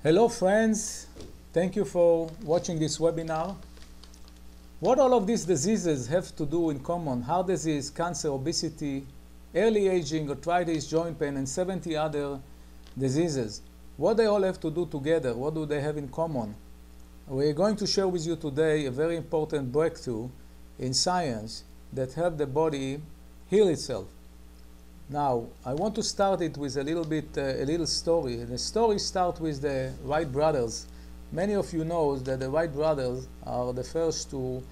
Hello friends, thank you for watching this webinar. What all of these diseases have to do in common? Heart disease, cancer, obesity, early aging, arthritis, joint pain, and 70 other diseases. What they all have to do together? What do they have in common? We're going to share with you today a very important breakthrough in science that helps the body heal itself. Now, I want to start it with a little story. The story starts with the Wright brothers. Many of you know that the Wright brothers are the first to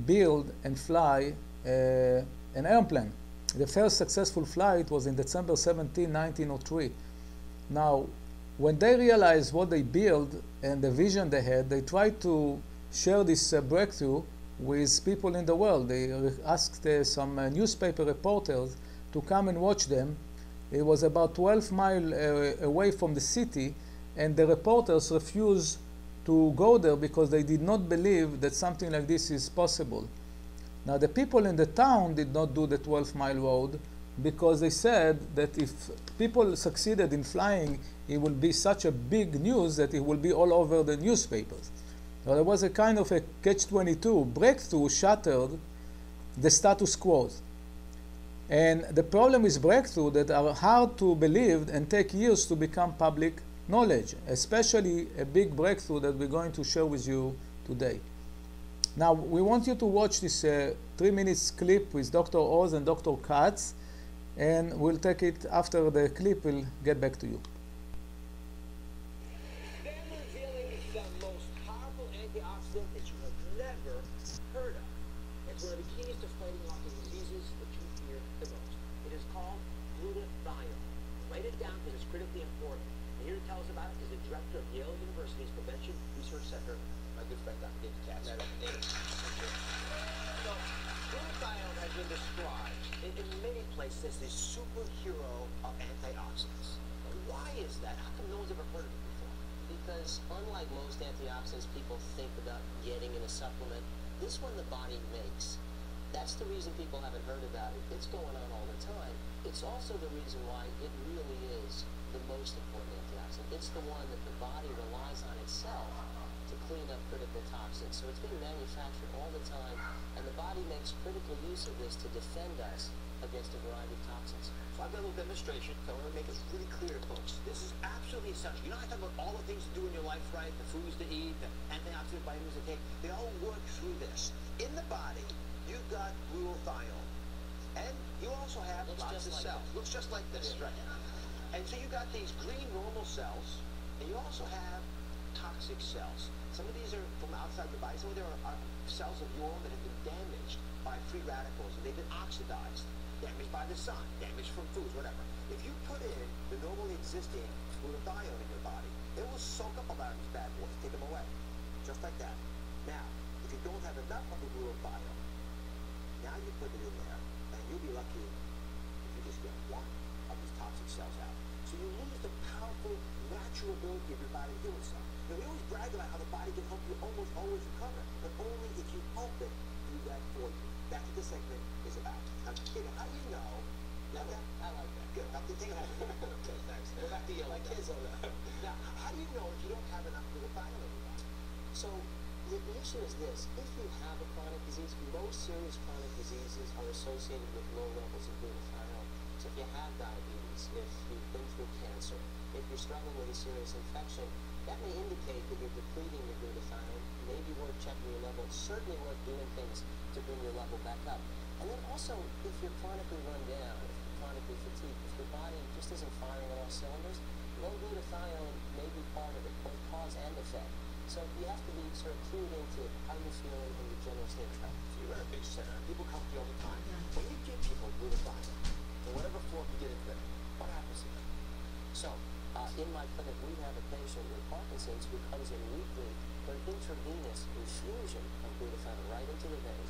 build and fly an airplane. The first successful flight was in December 17, 1903. Now, when they realized what they built and the vision they had, they tried to share this breakthrough with people in the world. They asked some newspaper reporters to come and watch them. It was about 12 miles away from the city, and the reporters refused to go there because they did not believe that something like this is possible. Now, the people in the town did not do the 12-mile road because they said that if people succeeded in flying, it will be such a big news that it will be all over the newspapers. So there was a kind of a catch-22. Breakthrough shattered the status quo. And the problem is breakthrough that are hard to believe and take years to become public knowledge, especially a big breakthrough that we're going to share with you today. Now, we want you to watch this 3-minute clip with Dr. Oz and Dr. Katz, and we'll take it after the clip. We'll get back to you. Then revealing the most powerful antioxidant that you have never heard of. It's one of the keys to fighting off the diseases that you fear the most. It is called glutathione. Write it down because it's critically important. And here to tell us about it is the director of Yale University's Prevention Research Center, my good friend Dr. David Katz. So, glutathione has been described in many places as the superhero of antioxidants. But why is that? How come no one's ever heard of it before? Because unlike most antioxidants people think about getting in a supplement, this one the body makes. That's the reason people haven't heard about it. It's going on all the time. It's also the reason why it really is the most important antioxidant. It's the one that the body relies on itself to clean up critical toxins. So it's being manufactured all the time, and the body makes critical use of this to defend us against a variety of toxins. So I've got a little demonstration, so I'm going to make this really clear to folks. This is absolutely essential. You know how I talk about all the things to do in your life, right? The foods to eat, the antioxidant vitamins to take. They all work through this. In the body, you've got glutathione. And you also have lots of cells. Looks just like this, right? And so you've got these green normal cells, and you also have toxic cells. Some of these are from outside the body. Some of them are cells of your own that have been damaged by free radicals, and they've been oxidized, damaged by the sun, damaged from foods, whatever. If you put in the normally existing glutathione in your body, it will soak up a lot of these bad boys, take them away, just like that. Now, if you don't have enough of the glutathione, now you put it in there, and you'll be lucky if you just get one of these toxic cells out. So you lose the powerful, natural ability of your body to heal itself. Now, we always brag about how the body can help you almost always recover, but only if you help it do that for you. That's what this segment is about. Now, kid, how do you know? Now, I like that. Good. Now, take it home. Okay, thanks. Go back to Yale. My kids on that. Now, how do you know if you don't have enough glutathione in your body? So the issue is this: if you have a chronic disease, most serious chronic diseases are associated with low levels of glutathione. So if you have diabetes, if you've been through cancer, if you're struggling with a serious infection, that may indicate that you're depleting your glutathione. Maybe worth checking your level. Certainly worth doing things to bring your level back up. And then also, if you're chronically run down, if you're chronically fatigued, if your body just isn't firing on all cylinders, low glutathione may be part of it, both cause and effect. So you have to be sort of clued into how you're feeling and your general state of health. So you're at a big center. People come to you all the time. When you give people glutathione, in whatever form you get it to them, what happens to them? So, in my clinic, we have a patient with Parkinson's who comes in weekly for an intravenous infusion of glutathione right into the vein,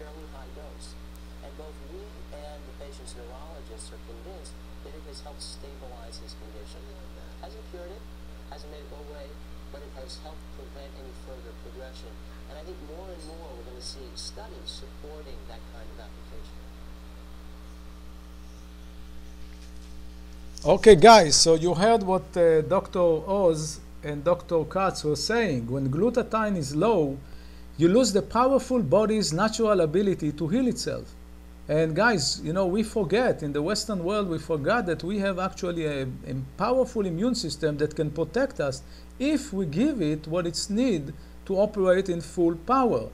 fairly high dose. And both we and the patient's neurologists are convinced that it has helped stabilize his condition. Hasn't cured it, hasn't made it go away, but it has helped prevent any further progression. And I think more and more we're going to see studies supporting that kind of application. Okay, guys, so you heard what Dr. Oz and Dr. Katz were saying, when glutathione is low, you lose the powerful body's natural ability to heal itself. And guys, you know, we forget, in the Western world, we forgot that we have actually a powerful immune system that can protect us if we give it what it's need to operate in full power.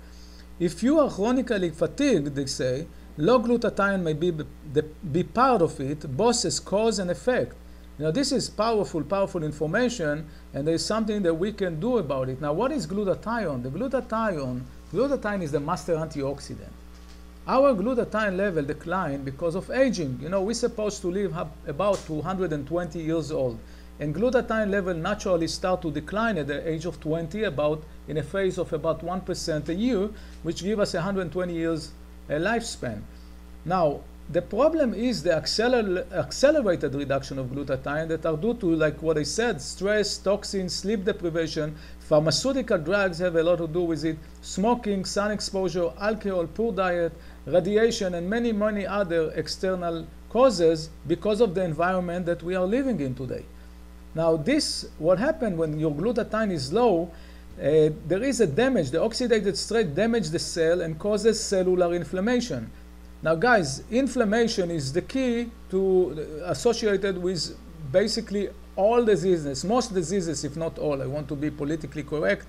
If you are chronically fatigued, they say, low glutathione may be part of it, both as cause and effect. Now, this is powerful information, and there is something that we can do about it. Now, what is glutathione? The glutathione is the master antioxidant. Our glutathione level decline because of aging. You know, we're supposed to live about 220 years old. And glutathione level naturally start to decline at the age of 20, about in a phase of about 1% a year, which give us 120 years lifespan. Now, the problem is the accelerated reduction of glutathione that are due to, like what I said, stress, toxins, sleep deprivation. Pharmaceutical drugs have a lot to do with it. Smoking, sun exposure, alcohol, poor diet, radiation, and many, many other external causes because of the environment that we are living in today. Now, what happened when your glutathione is low, there is a damage. The oxidated stress damages the cell and causes cellular inflammation. Now, guys, inflammation is the key associated with basically all diseases, most diseases, if not all. I want to be politically correct.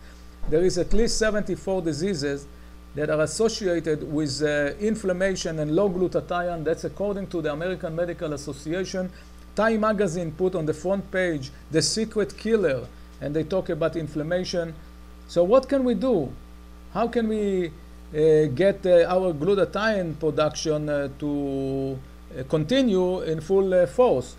There is at least 74 diseases that are associated with inflammation and low glutathione. That's according to the American Medical Association. Time magazine put on the front page, the secret killer, and they talk about inflammation. So what can we do? How can we get our glutathione production to continue in full force?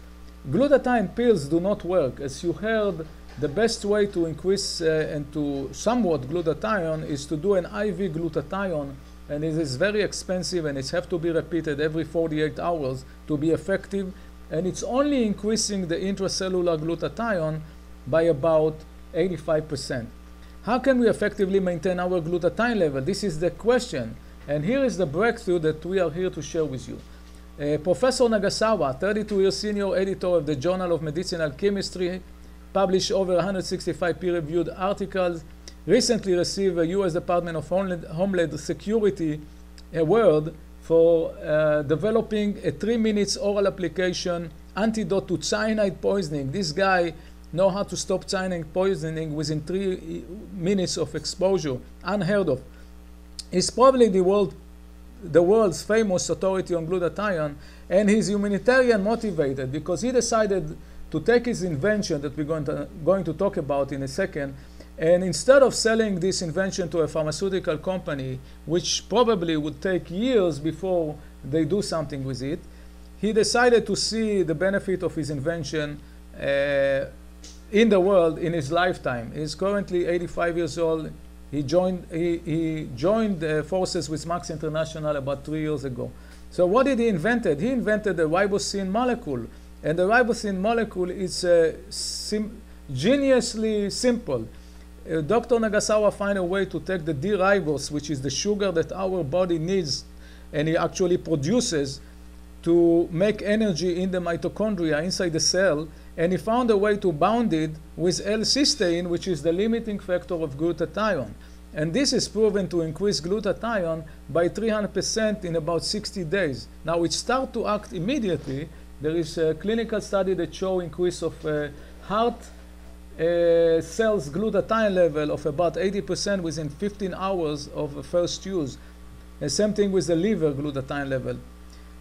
Glutathione pills do not work. As you heard, the best way to increase and to somewhat glutathione is to do an IV glutathione, and it is very expensive, and it has to be repeated every 48 hours to be effective, and it's only increasing the intracellular glutathione by about 85%. How can we effectively maintain our glutathione level? This is the question, and here is the breakthrough that we are here to share with you. Professor Nagasawa, 32-year senior editor of the Journal of Medicinal Chemistry, published over 165 peer-reviewed articles, recently received a U.S. Department of Homeland Security award for developing a 3-minute oral application antidote to cyanide poisoning. This guy knows how to stop cyanide poisoning within 3 minutes of exposure, unheard of. He's probably the world's famous authority on glutathione, and he's humanitarian motivated because he decided to take his invention that we're going to talk about in a second, and instead of selling this invention to a pharmaceutical company, which probably would take years before they do something with it, he decided to see the benefit of his invention in the world in his lifetime. He's currently 85 years old. He joined forces with Max International about 3 years ago. So what did he invent? He invented the RiboCeine molecule. And the RiboCeine molecule is geniusly simple. Dr. Nagasawa found a way to take the D-ribose, which is the sugar that our body needs, and it actually produces to make energy in the mitochondria inside the cell, and he found a way to bound it with L-cysteine, which is the limiting factor of glutathione. And this is proven to increase glutathione by 300% in about 60 days. Now, it starts to act immediately. There is a clinical study that shows increase of heart cells glutathione level of about 80% within 15 hours of first use. And same thing with the liver glutathione level.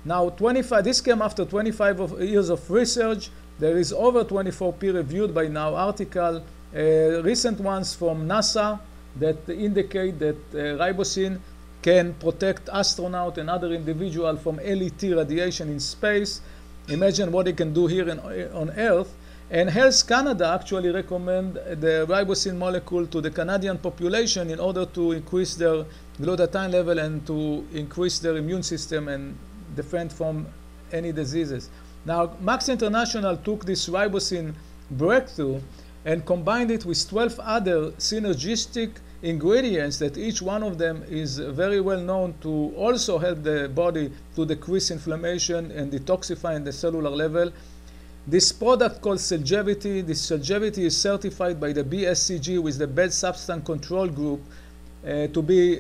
Now, this came after 25 years of research. There is over 24 peer-reviewed by now article, recent ones from NASA that indicate that RiboCeine can protect astronauts and other individuals from LET radiation in space. Imagine what it can do here on Earth. And Health Canada actually recommend the RiboCeine molecule to the Canadian population in order to increase their glutathione level and to increase their immune system and defend from any diseases. Now, Max International took this RiboCeine Breakthrough and combined it with 12 other synergistic ingredients that each one of them is very well known to also help the body to decrease inflammation and detoxify in the cellular level. This product called Cellgevity, this Cellgevity is certified by the BSCG with the Bad Substance Control Group to be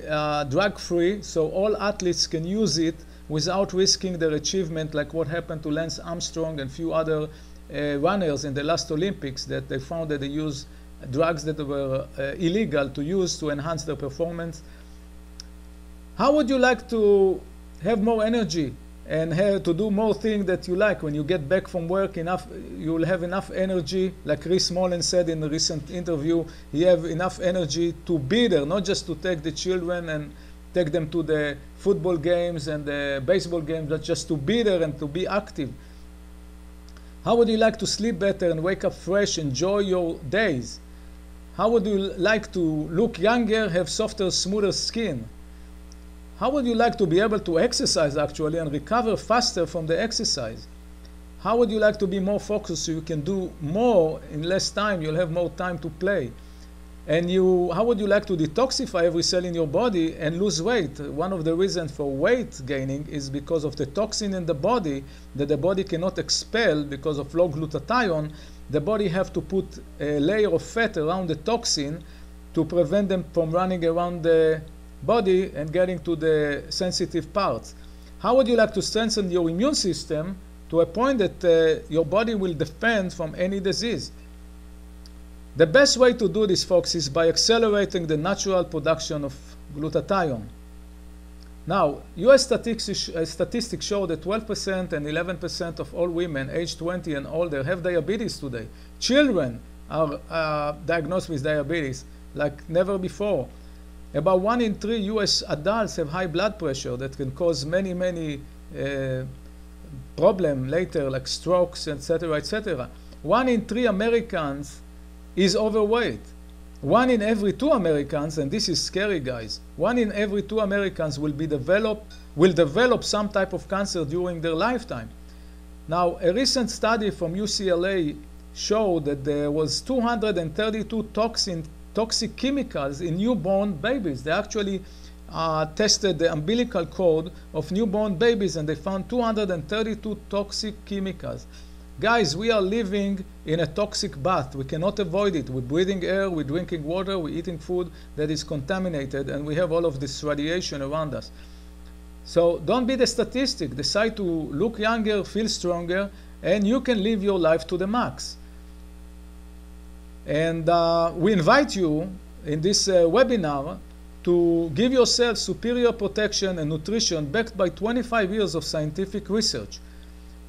drug-free, so all athletes can use it without risking their achievement, like what happened to Lance Armstrong and few other runners in the last Olympics, that they found that they used drugs that were illegal to use to enhance their performance. How would you like to have more energy and have to do more things that you like? When you get back from work, you will have enough energy, like Chris Mullen said in a recent interview, he have enough energy to be there, not just to take the children and take them to the football games and the baseball games, but just to be there and to be active. How would you like to sleep better and wake up fresh, enjoy your days? How would you like to look younger, have softer, smoother skin? How would you like to be able to exercise actually and recover faster from the exercise? How would you like to be more focused so you can do more in less time, you'll have more time to play? And how would you like to detoxify every cell in your body and lose weight? One of the reasons for weight gaining is because of the toxin in the body that the body cannot expel because of low glutathione. The body have to put a layer of fat around the toxin to prevent them from running around the body and getting to the sensitive parts. How would you like to strengthen your immune system to a point that your body will defend from any disease? The best way to do this, folks, is by accelerating the natural production of glutathione. Now, US statistics show that 12% and 11% of all women aged 20 and older have diabetes today. Children are diagnosed with diabetes like never before. About 1 in 3 US adults have high blood pressure that can cause many problems later, like strokes, etc., etc. 1 in 3 Americans is overweight. 1 in every 2 Americans, and this is scary, guys, 1 in every 2 Americans will develop some type of cancer during their lifetime. Now, a recent study from UCLA showed that there was 232 toxic chemicals in newborn babies. They actually tested the umbilical cord of newborn babies and they found 232 toxic chemicals. Guys, we are living in a toxic bath. We cannot avoid it. We're breathing air, we're drinking water, we're eating food that is contaminated, and we have all of this radiation around us. So don't be the statistic. Decide to look younger, feel stronger, and you can live your life to the max. And we invite you in this webinar to give yourself superior protection and nutrition backed by 25 years of scientific research.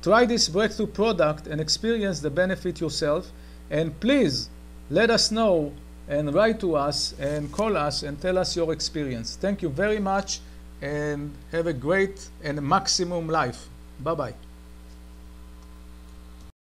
Try this breakthrough product and experience the benefit yourself. And please let us know and write to us and call us and tell us your experience. Thank you very much and have a great and maximum life. Bye-bye.